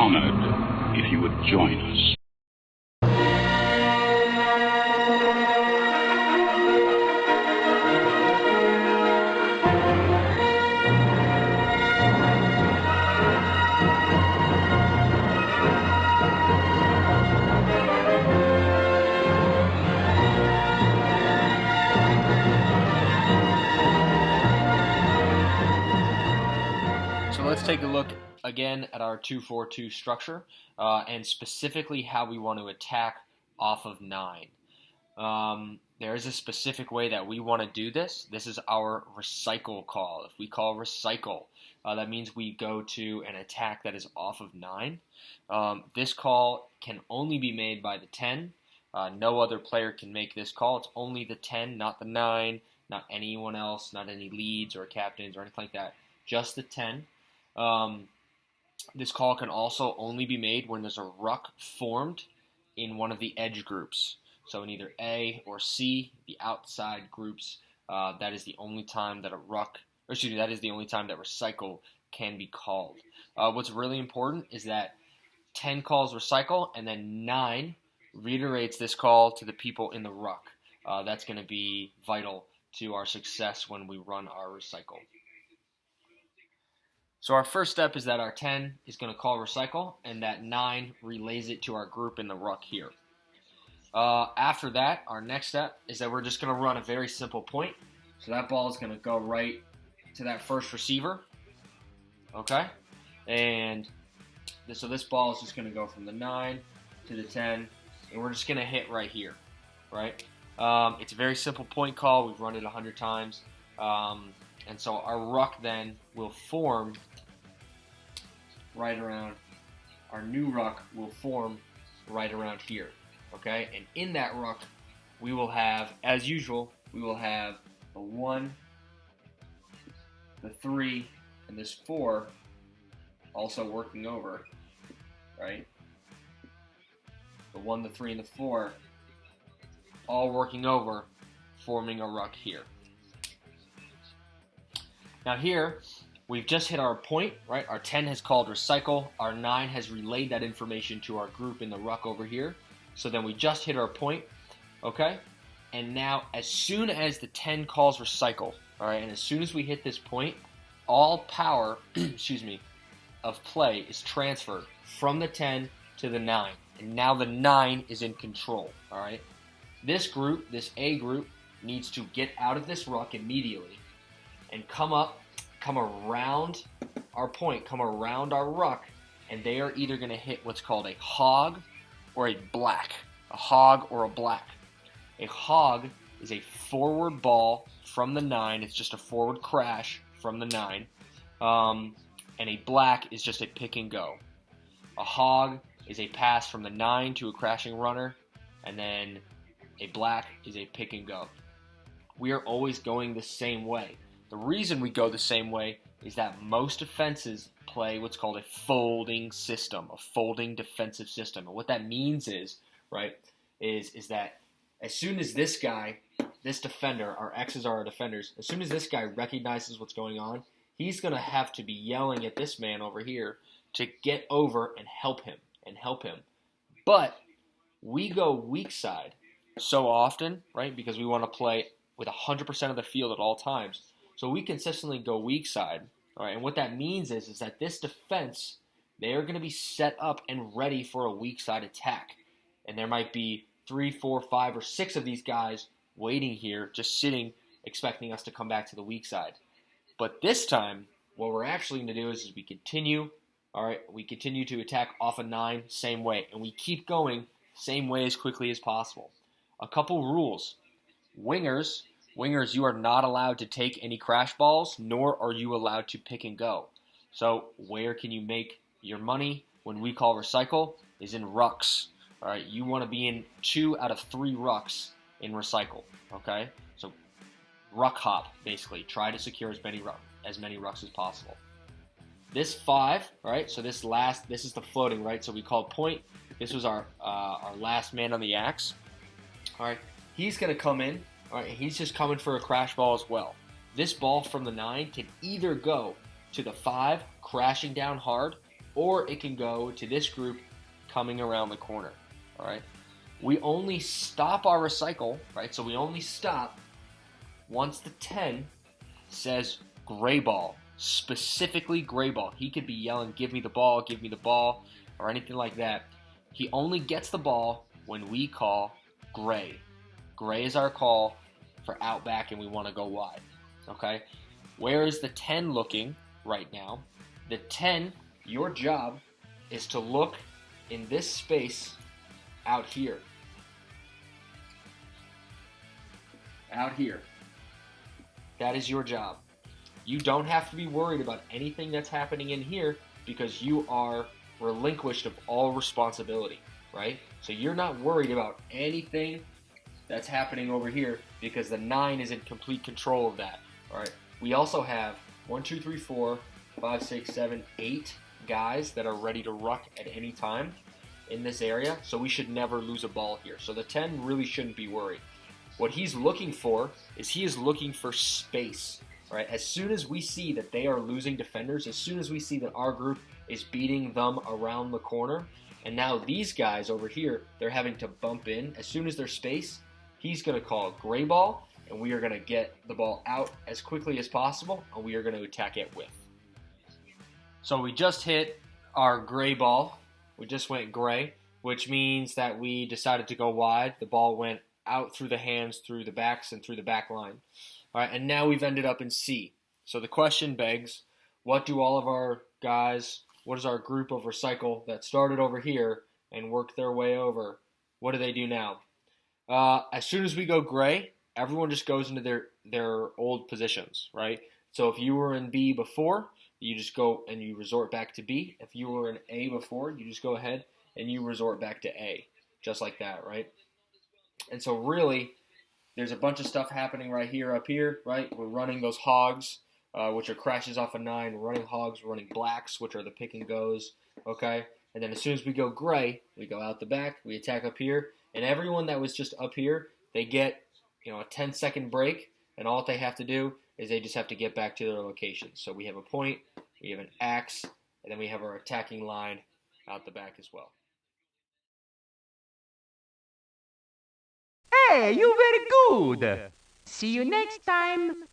honored if you would join us. So let's take a look again at our 2-4-2 structure and specifically how we want to attack off of 9. There is a specific way that we want to do this. This is our recycle call. If we call recycle, that means we go to an attack that is off of 9. This call can only be made by the 10. No other player can make this call. It's only the 10, not the 9, not anyone else, not any leads or captains or anything like that. Just the 10. This call can also only be made when there's a ruck formed in one of the edge groups. So in either A or C, the outside groups, that is the only time that that is the only time that recycle can be called. What's really important is that 10 calls recycle and then 9 reiterates this call to the people in the ruck. That's going to be vital to our success when we run our recycle. So our first step is that our 10 is going to call recycle, and that 9 relays it to our group in the ruck here. After that, our next step is that we're just going to run a very simple point. So that ball is going to go right to that first receiver. Okay? And so this ball is just going to go from the 9 to the 10, and we're just going to hit right here. Right? It's a very simple point call. We've run it 100 times. And so our ruck then will form right around, our new ruck will form right around here, okay? And in that ruck, we will have, as usual, we will have the 1, the 3, and this 4 also working over, right? The 1, the 3, and the 4 all working over, forming a ruck here. Now here, we've just hit our point, right? Our 10 has called recycle. Our 9 has relayed that information to our group in the ruck over here. So then we just hit our point, okay? And now as soon as the 10 calls recycle, all right, and as soon as we hit this point, all power, of play is transferred from the 10 to the 9. And now the 9 is in control, all right? This group, this A group, needs to get out of this ruck immediately and come around our point, come around our ruck, and they are either going to hit what's called a hog or a black. A hog or a black. A hog is a forward ball from the 9. It's just a forward crash from the 9. And a black is just a pick and go. A hog is a pass from the 9 to a crashing runner, and then a black is a pick and go. We are always going the same way. The reason we go the same way is that most offenses play what's called a folding system, a folding defensive system. And what that means is, right, is that as soon as this guy, this defender, our X's are our defenders, as soon as this guy recognizes what's going on, he's going to have to be yelling at this man over here to get over and help him, But we go weak side so often, right, because we want to play with 100% of the field at all times. So we consistently go weak side, all right? And what that means is that this defense, they are going to be set up and ready for a weak side attack. And there might be 3, 4, 5, or 6 of these guys waiting here, just sitting, expecting us to come back to the weak side. But this time, what we're actually going to do is we continue, all right? We continue to attack off a 9, same way. And we keep going same way as quickly as possible. A couple rules. Wingers, you are not allowed to take any crash balls, nor are you allowed to pick and go. So where can you make your money when we call recycle is in rucks. All right, you want to be in 2 out of 3 rucks in recycle, okay? So ruck hop, basically. Try to secure as many rucks as possible. This 5, right, so this is the floating, right? So we called point. This was our last man on the axe. All right, he's going to come in. All right, he's just coming for a crash ball as well. This ball from the 9 can either go to the 5, crashing down hard, or it can go to this group coming around the corner. All right. We only stop our recycle, right? So we only stop once the 10 says gray ball, specifically gray ball. He could be yelling, give me the ball, or anything like that. He only gets the ball when we call gray. Gray is our call for out back and we want to go wide. Okay? Where is the 10 looking right now? The 10, your job is to look in this space out here. Out here. That is your job. You don't have to be worried about anything that's happening in here because you are relinquished of all responsibility, right? So you're not worried about anything that's happening over here because the 9 is in complete control of that. All right. We also have 1, 2, 3, 4, 5, 6, 7, 8 guys that are ready to ruck at any time in this area. So we should never lose a ball here. So the 10 really shouldn't be worried. What he's looking for is he is looking for space. Right? As soon as we see that they are losing defenders, as soon as we see that our group is beating them around the corner, and now these guys over here, they're having to bump in. As soon as there's space, he's going to call gray ball, and we are going to get the ball out as quickly as possible, and we are going to attack it with. So we just hit our gray ball. We just went gray, which means that we decided to go wide. The ball went out through the hands, through the backs, and through the back line. All right, and now we've ended up in C. So the question begs, what do all of our guys, what is our group of recycle that started over here and worked their way over? What do they do now? As soon as we go gray, everyone just goes into their old positions, right? So if you were in B before, you just go and you resort back to B. If you were in A before, you just go ahead and you resort back to A, just like that, right? And so really, there's a bunch of stuff happening right here, up here, right? We're running those hogs, which are crashes off a 9. We're running hogs, we're running blacks, which are the pick and goes, okay? And then as soon as we go gray, we go out the back, we attack up here, and everyone that was just up here, they get, a 10-second break, and all they have to do is they just have to get back to their locations. So we have a point, we have an axe, and then we have our attacking line out the back as well. Hey, you very good. See you next time.